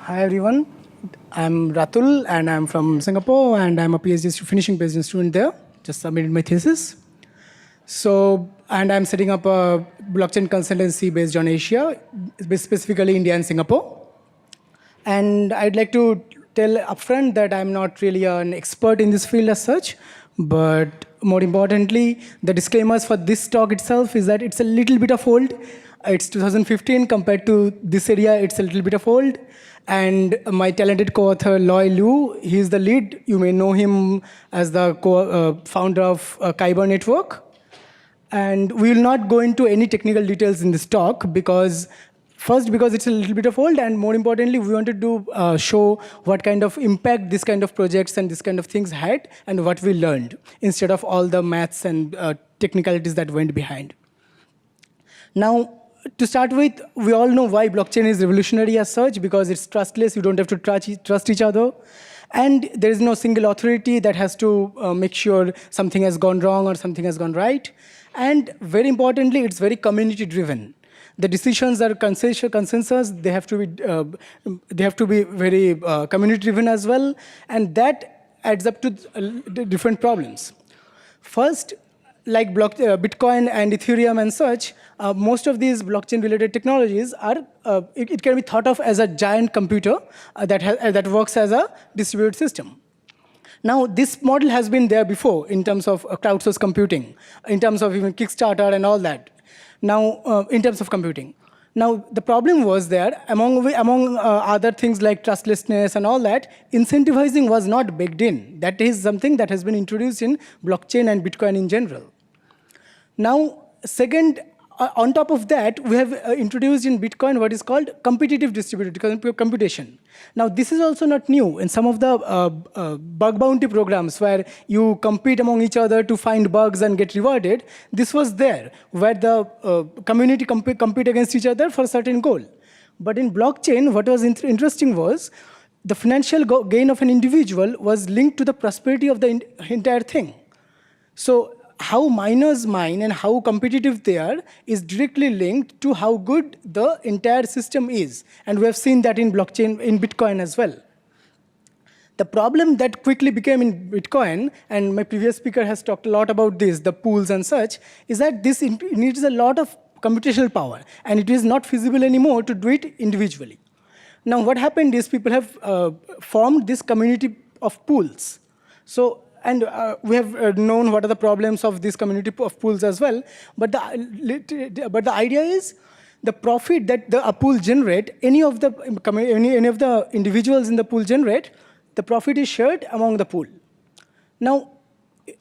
Hi everyone, I'm Ratul and I'm from Singapore and I'm a finishing PhD student there. Just submitted my thesis. And I'm setting up a blockchain consultancy based on Asia, specifically India and Singapore. And I'd like to tell upfront that I'm not really an expert in this field as such, but more importantly, the disclaimers for this talk itself is that it's a little bit of old. It's 2015 compared to this area, it's a little bit of old. And my talented co-author, Loy Liu, he's the lead. You may know him as the founder of Kyber Network. And we will not go into any technical details in this talk because it's a little bit of old, and more importantly, we wanted to show what kind of impact this kind of projects and this kind of things had and what we learned instead of all the maths and technicalities that went behind. Now, to start with, we all know why blockchain is revolutionary as such, because it's trustless, you don't have to trust each other. And there is no single authority that has to make sure something has gone wrong or something has gone right. And very importantly, it's very community-driven. The decisions are consensus. They have to be very community-driven as well, and that adds up to different problems. First, like Bitcoin and Ethereum and such, most of these blockchain-related technologies are it can be thought of as a giant computer that works as a distributed system. Now, this model has been there before in terms of crowdsourced computing, in terms of even Kickstarter and all that. Now, in terms of computing. Now, the problem was there, among other things like trustlessness and all that, incentivizing was not baked in. That is something that has been introduced in blockchain and Bitcoin in general. Now, second, on top of that, we have introduced in Bitcoin what is called competitive distributed computation. Now, this is also not new. In some of the bug bounty programs where you compete among each other to find bugs and get rewarded, this was there, where the community compete against each other for a certain goal. But in blockchain, what was interesting was the financial gain of an individual was linked to the prosperity of the entire thing. So how miners mine and how competitive they are is directly linked to how good the entire system is. And we have seen that in blockchain, in Bitcoin as well. The problem that quickly became in Bitcoin, and my previous speaker has talked a lot about this, the pools and such, is that this needs a lot of computational power, and it is not feasible anymore to do it individually. Now, what happened is people have formed this community of pools. And we have known what are the problems of this community of pools as well. But the idea is the profit that a pool generate, any of the individuals in the pool generate, the profit is shared among the pool. Now,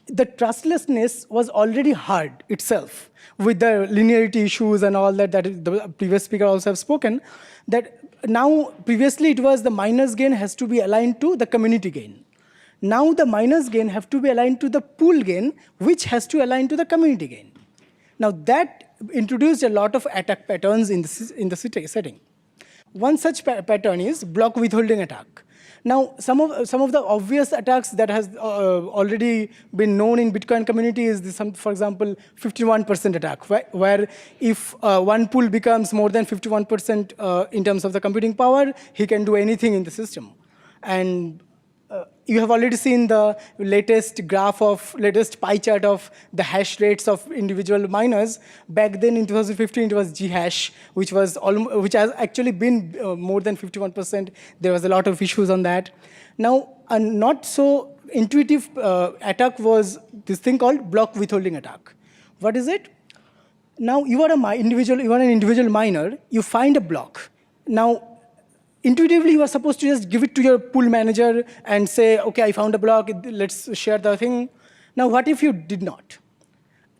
the trustlessness was already hard itself with the linearity issues and all that the previous speaker also have spoken. That now, previously it was the miner's gain has to be aligned to the community gain. Now the miner's gain have to be aligned to the pool gain, which has to align to the community gain. Now that introduced a lot of attack patterns in the setting. One such pattern is block withholding attack. Now some of the obvious attacks that has already been known in Bitcoin community is this, for example, 51% attack, where if one pool becomes more than 51% in terms of the computing power, he can do anything in the system. And you have already seen the latest pie chart of the hash rates of individual miners. Back then in 2015, it was Ghash, which has actually been more than 51%. There was a lot of issues on that. Now, a not so intuitive attack was this thing called block withholding attack. What is it? Now, you are an individual miner. You find a block. Now, intuitively, you are supposed to just give it to your pool manager and say, OK, I found a block, let's share the thing. Now, what if you did not?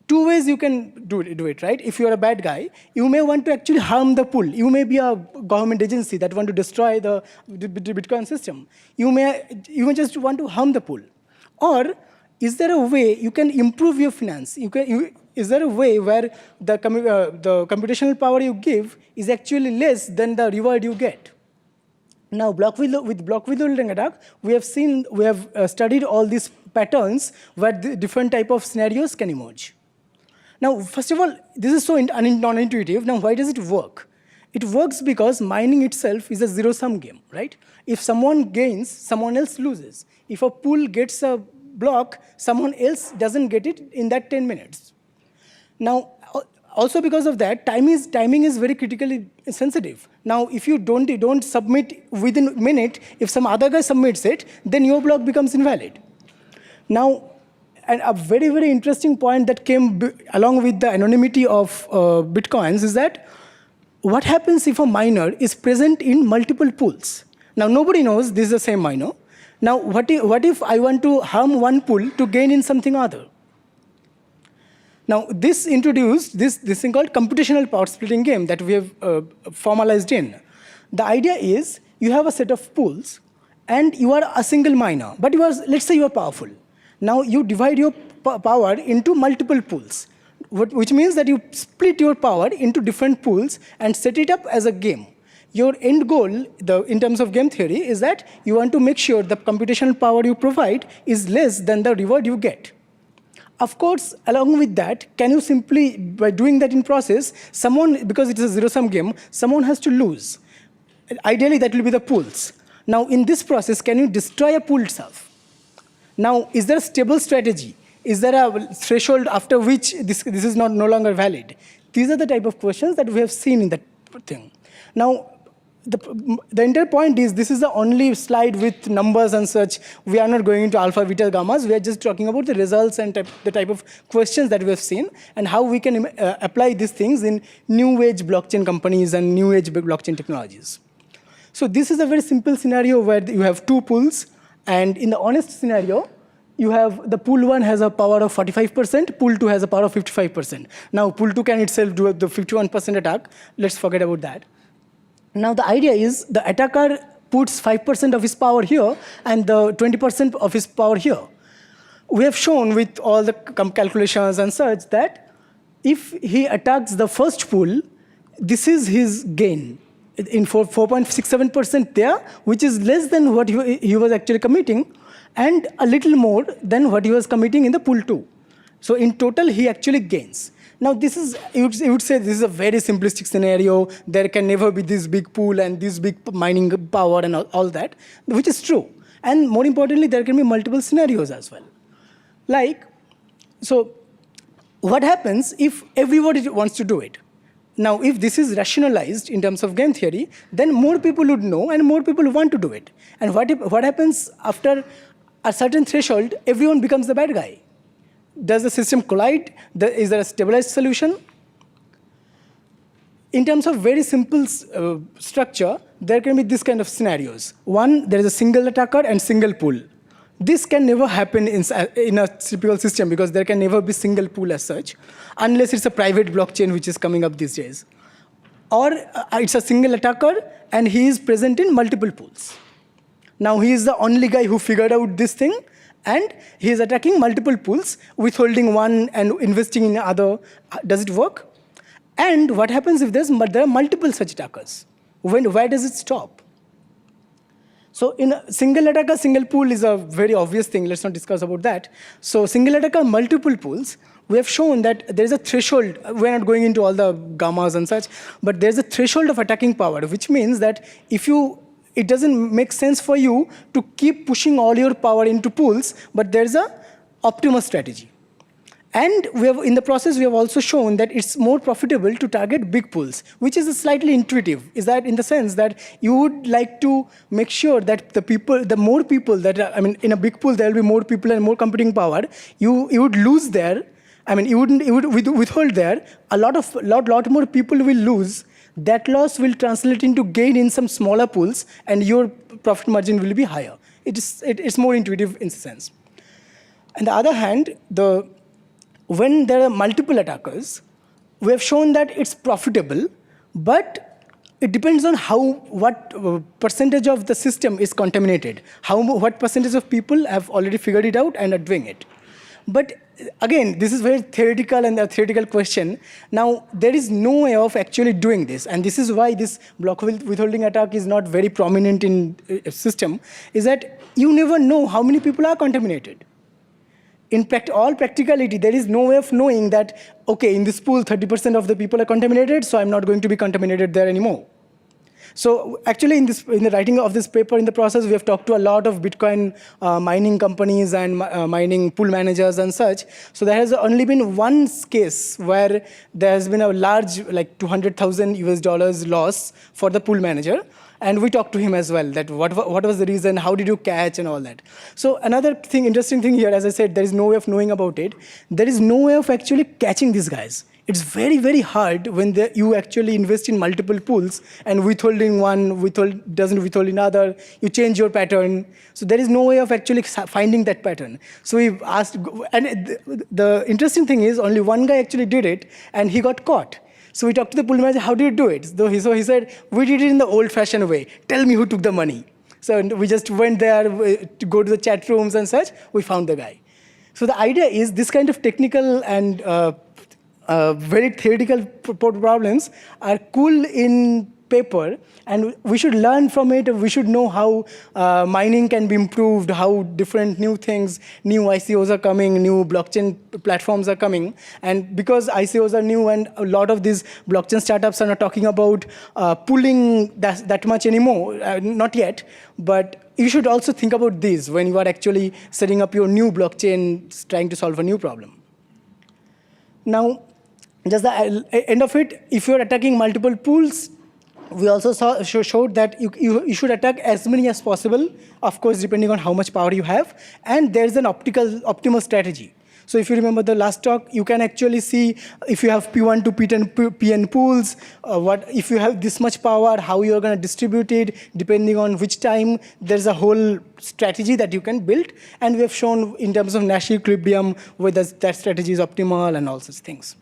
Two ways you can do it, right? If you're a bad guy, you may want to actually harm the pool. You may be a government agency that want to destroy the Bitcoin system. You may just want to harm the pool. Or is there a way you can improve your finance? Is there a way where the computational power you give is actually less than the reward you get? Now, with block withholding attack, we have studied all these patterns where the different type of scenarios can emerge. Now, first of all, this is so non-intuitive. Now, why does it work? It works because mining itself is a zero-sum game, right? If someone gains, someone else loses. If a pool gets a block, someone else doesn't get it in that 10 minutes. Now, also because of that, timing is very critically sensitive. Now, if you don't submit within a minute, if some other guy submits it, then your block becomes invalid. Now, and a very, very interesting point that came along with the anonymity of Bitcoins is that what happens if a miner is present in multiple pools? Now, nobody knows this is the same miner. Now, what if I want to harm one pool to gain in something other? Now, this introduced this thing called computational power splitting game that we have formalized in. The idea is you have a set of pools, and you are a single miner, but let's say you are powerful. Now, you divide your power into multiple pools, which means that you split your power into different pools and set it up as a game. Your end goal, in terms of game theory, is that you want to make sure the computational power you provide is less than the reward you get. Of course, along with that, can you simply, by doing that in process, because it is a zero-sum game, someone has to lose. Ideally, that will be the pools. Now, in this process, can you destroy a pool itself? Now, is there a stable strategy? Is there a threshold after which this is no longer valid? These are the type of questions that we have seen in that thing. Now, the entire point is this is the only slide with numbers and such. We are not going into alpha, beta, gammas. We are just talking about the results and the type of questions that we have seen and how we can apply these things in new age blockchain companies and new age blockchain technologies. So this is a very simple scenario where you have two pools. And in the honest scenario, you have the pool 1 has a power of 45%, pool 2 has a power of 55%. Now, pool 2 can itself do the 51% attack. Let's forget about that. Now, the idea is the attacker puts 5% of his power here and the 20% of his power here. We have shown with all the calculations and such that if he attacks the first pool, this is his gain in 4.67% there, which is less than what he was actually committing, and a little more than what he was committing in the pool 2. So in total, he actually gains. Now, this is, you would say this is a very simplistic scenario. There can never be this big pool and this big mining power and all that, which is true. And more importantly, there can be multiple scenarios as well. So what happens if everybody wants to do it? Now, if this is rationalized in terms of game theory, then more people would know and more people want to do it. And what happens after a certain threshold, everyone becomes the bad guy? Does the system collide? Is there a stabilized solution? In terms of very simple structure, there can be this kind of scenarios. One, there is a single attacker and single pool. This can never happen in a typical system because there can never be single pool as such, unless it's a private blockchain which is coming up these days. Or it's a single attacker and he is present in multiple pools. Now he is the only guy who figured out this thing and he is attacking multiple pools, withholding one and investing in other. Does it work? And what happens if there are multiple such attackers? Where does it stop? So in a single attacker, single pool is a very obvious thing. Let's not discuss about that. So single attacker, multiple pools, we have shown that there is a threshold. We're not going into all the gammas and such, but there's a threshold of attacking power, which means that it doesn't make sense for you to keep pushing all your power into pools, but there's a optimal strategy. And in the process, we have also shown that it's more profitable to target big pools, which is slightly intuitive. Is that in the sense that you would like to make sure that the more people that are, in a big pool, there will be more people and more computing power. You would lose there. You would withhold there. A lot more people will lose. That loss will translate into gain in some smaller pools, and your profit margin will be higher. It's more intuitive in a sense. On the other hand, when there are multiple attackers, we have shown that it's profitable, but it depends on what percentage of the system is contaminated, what percentage of people have already figured it out and are doing it. But again, this is very theoretical and a theoretical question. Now, there is no way of actually doing this, and this is why this block withholding attack is not very prominent in a system, is that you never know how many people are contaminated. In all practicality, there is no way of knowing that, okay, in this pool, 30% of the people are contaminated, so I'm not going to be contaminated there anymore. So actually, in the writing of this paper, in the process, we have talked to a lot of Bitcoin mining companies and mining pool managers and such. So there has only been one case where there has been a large, like 200,000 US dollars loss for the pool manager. And we talked to him as well, that what was the reason, how did you catch, and all that. So another thing, interesting thing here, as I said, there is no way of knowing about it. There is no way of actually catching these guys. It's very, very hard when you actually invest in multiple pools and withholding one, doesn't withhold in other, you change your pattern. So there is no way of actually finding that pattern. So we asked, and the interesting thing is only one guy actually did it and he got caught. So we talked to the pool manager, how did you do it? So he said, we did it in the old-fashioned way. Tell me who took the money. So we just went there to go to the chat rooms and such. We found the guy. So the idea is this kind of technical and very theoretical problems are cool in paper, and we should learn from it. We should know how mining can be improved, how different new things, new ICOs are coming, new blockchain platforms are coming. And because ICOs are new and a lot of these blockchain startups are not talking about pooling that much anymore, not yet, but you should also think about this when you are actually setting up your new blockchain, trying to solve a new problem. Now, just the end of it, if you're attacking multiple pools, we also showed that you should attack as many as possible, of course, depending on how much power you have. And there's an optimal strategy. So if you remember the last talk, you can actually see if you have P1 to Pn pools, if you have this much power, how you're going to distribute it, depending on which time. There's a whole strategy that you can build. And we have shown in terms of Nash equilibrium whether that strategy is optimal and all such things.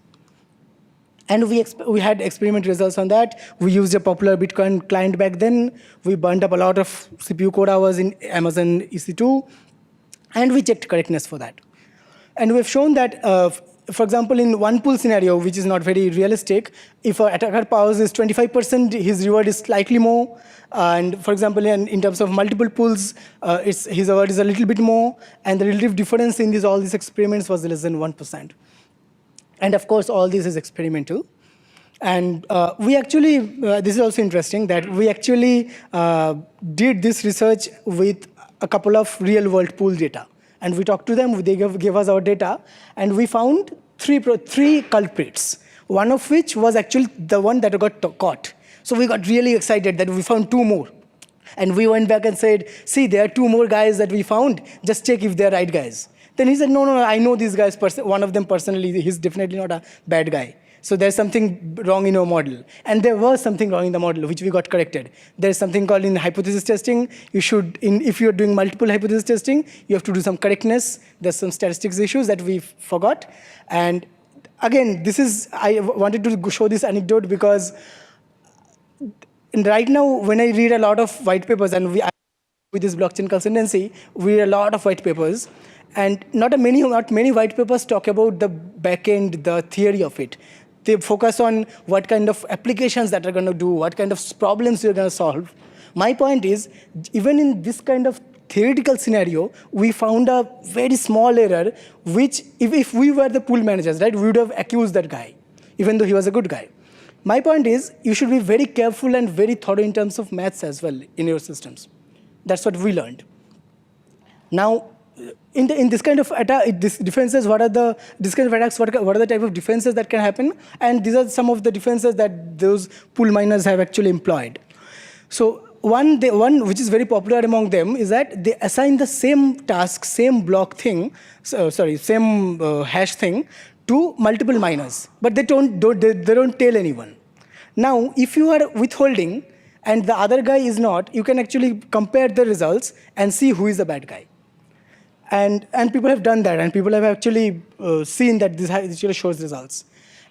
And we had experiment results on that. We used a popular Bitcoin client back then. We burned up a lot of CPU code hours in Amazon EC2. And we checked correctness for that. And we've shown that, for example, in one pool scenario, which is not very realistic, if an attacker powers is 25%, his reward is slightly more. And for example, in terms of multiple pools, his reward is a little bit more. And the relative difference in all these experiments was less than 1%. And of course, all this is experimental. And we actually, this is also interesting, that we actually did this research with a couple of real-world pool data. And we talked to them, they gave us our data, and we found three culprits, one of which was actually the one that got caught. So we got really excited that we found two more. And we went back and said, see, there are two more guys that we found, just check if they're right guys. Then he said, no, I know these guys, one of them personally, he's definitely not a bad guy. So there's something wrong in our model. And there was something wrong in the model, which we got corrected. There's something called in hypothesis testing. If you're doing multiple hypothesis testing, you have to do some correctness. There's some statistics issues that we forgot. And again, I wanted to show this anecdote because right now, when I read a lot of white papers, and with this blockchain consultancy, we read a lot of white papers. And not many white papers talk about the backend, the theory of it. They focus on what kind of applications that are going to do, what kind of problems you're going to solve. My point is, even in this kind of theoretical scenario, we found a very small error, which if we were the pool managers, right, we would have accused that guy, even though he was a good guy. My point is, you should be very careful and very thorough in terms of maths as well in your systems. That's what we learned. Now, in this kind of defenses, what are the type of defenses that can happen? And these are some of the defenses that those pool miners have actually employed. So one which is very popular among them is that they assign the same task, same block thing, same hash thing to multiple miners, but they don't tell anyone. Now, if you are withholding and the other guy is not, you can actually compare the results and see who is the bad guy. And people have done that, and people have actually seen that this actually shows results.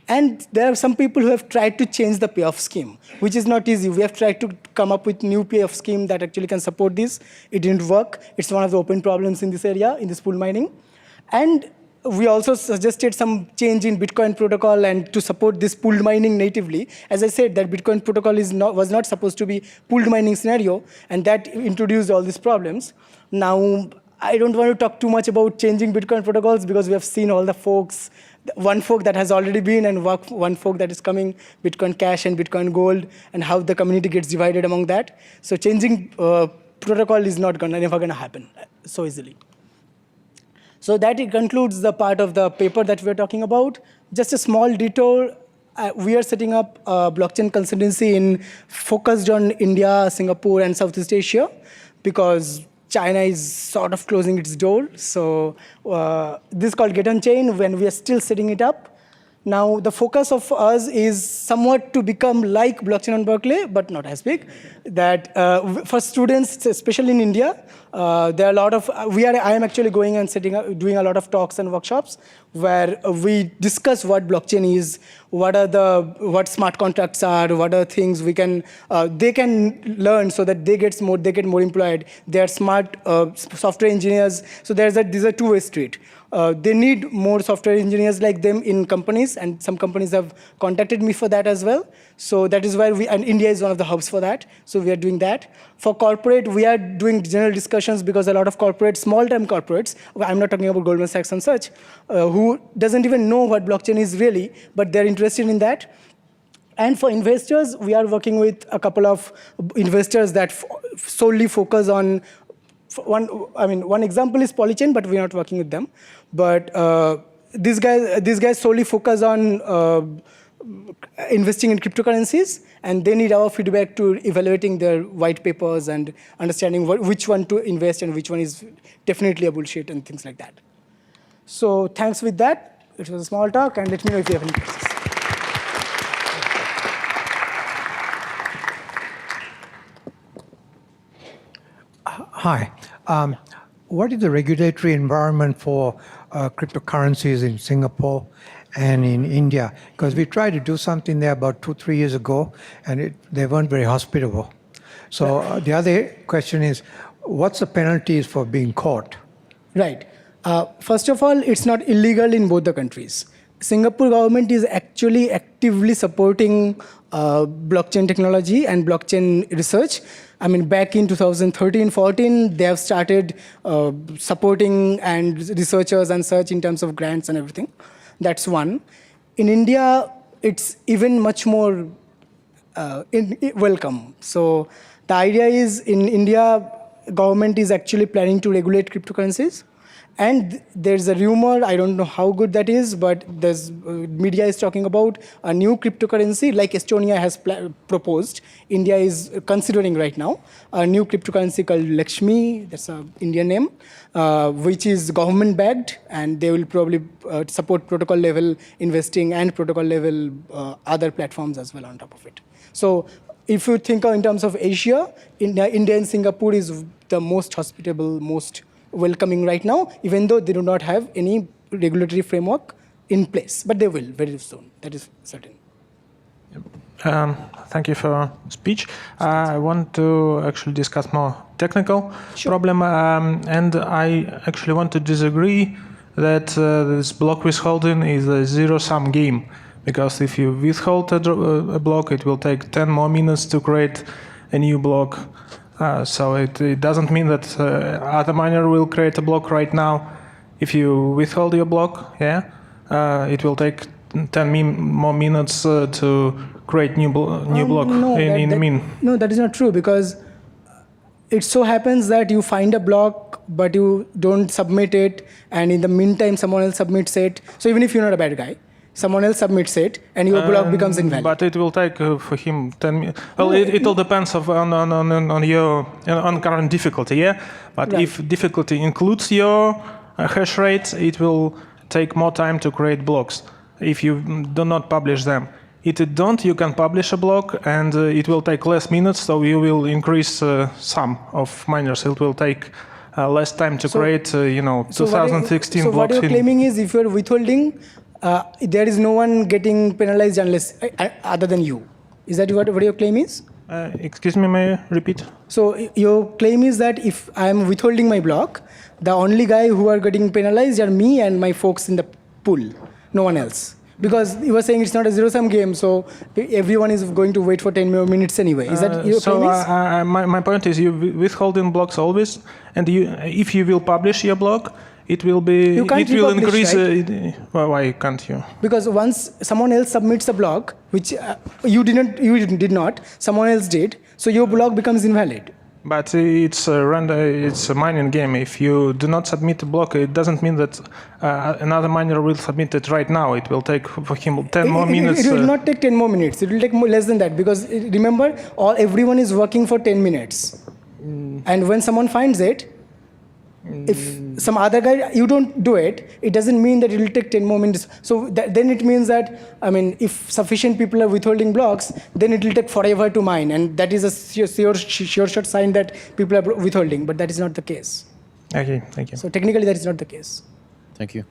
And there are some people who have tried to change the payoff scheme, which is not easy. We have tried to come up with new payoff scheme that actually can support this. It didn't work. It's one of the open problems in this area, in this pool mining. And we also suggested some change in Bitcoin protocol and to support this pooled mining natively. As I said, that Bitcoin protocol was not supposed to be pooled mining scenario, and that introduced all these problems. Now, I don't want to talk too much about changing Bitcoin protocols because we have seen all the folks one fork that has already been and one fork that is coming, Bitcoin Cash and Bitcoin Gold, and how the community gets divided among that. So changing protocol is never going to happen so easily. So that it concludes the part of the paper that we're talking about. Just a small detour. We are setting up a blockchain consultancy focused on India, Singapore, and Southeast Asia, because China is sort of closing its door. So this is called Get on Chain, when we are still setting it up. Now, the focus of us is somewhat to become like Blockchain on Berkeley, but not as big. That for students, especially in India, there are a lot of, I am actually going and doing a lot of talks and workshops where we discuss what blockchain is, what smart contracts are, what are things they can learn so that they get more employed. They are smart software engineers. So these are two-way street. They need more software engineers like them in companies, and some companies have contacted me for that as well. So that is why and India is one of the hubs for that. So we are doing that. For corporate, we are doing general discussions, because a lot of small-time corporates, I'm not talking about Goldman Sachs and such, who doesn't even know what blockchain is really, but they're interested in that. And for investors, we are working with a couple of investors that solely focus on one example is Polychain, but we're not working with them. But these guys solely focus on investing in cryptocurrencies, and they need our feedback to evaluating their white papers and understanding which one to invest and which one is definitely a bullshit and things like that. So thanks with that. It was a small talk, and let me know if you have any questions. Hi. What is the regulatory environment for cryptocurrencies in Singapore and in India? Because we tried to do something there about 2-3 years ago, and they weren't very hospitable. So the other question is, what's the penalties for being caught? Right. First of all, it's not illegal in both the countries. Singapore government is actually actively supporting blockchain technology and blockchain research. I mean, back in 2013-14, they have started supporting and researchers and such in terms of grants and everything. That's one. In India, it's even much more welcome. So the idea is, in India, government is actually planning to regulate cryptocurrencies. And there's a rumor, I don't know how good that is, but media is talking about a new cryptocurrency like Estonia has proposed. India is considering right now a new cryptocurrency called Lakshmi, that's an Indian name, which is government-backed, and they will probably support protocol-level investing and protocol-level other platforms as well on top of it. So if you think in terms of Asia, India and Singapore is the most hospitable, most welcoming right now, even though they do not have any regulatory framework in place. But they will very soon. That is certain. Thank you for speech. I want to actually discuss more technical problem, and I actually want to disagree that this block withholding is a zero-sum game, because if you withhold a block, it will take 10 more minutes to create a new block. So it doesn't mean that other miner will create a block right now. If you withhold your block, it will take 10 more minutes to create new block in the mean. No, that is not true, because it so happens that you find a block, but you don't submit it, and in the meantime, someone else submits it. So even if you're not a bad guy, someone else submits it, and your block becomes invalid. But it will take for him 10 minutes. Well, it all depends on your current difficulty, yeah? But right. If difficulty includes your hash rate, it will take more time to create blocks if you do not publish them. If you don't, you can publish a block, and it will take less minutes, so you will increase sum of miners. It will take less time to create, 2016 blocks. So what you're claiming is, if you're withholding, there is no one getting penalized unless other than you. Is that what your claim is? Excuse me, may I repeat? So your claim is that if I am withholding my block, the only guy who are getting penalized are me and my folks in the pool, no one else. Because you were saying it's not a zero-sum game, so everyone is going to wait for 10 more minutes anyway. Is that your premise? My point is, you withholding blocks always, and if you will publish your block, it will be. You can't it will republish, increase. right? Why can't you? Because once someone else submits a block, which you did not, someone else did, so your block becomes invalid. But it's it's a mining game. If you do not submit a block, it doesn't mean that another miner will submit it right now. It will take for him 10 more minutes. It will not take 10 more minutes. It will take less than that because remember, everyone is working for 10 minutes. And when someone finds it, if some other guy, you don't do it, it doesn't mean that it will take 10 more minutes. So then it means that, I mean, if sufficient people are withholding blocks, then it will take forever to mine. And that is a sure shot sign that people are withholding. But that is not the case. Okay, thank you. So technically, that is not the case. Thank you.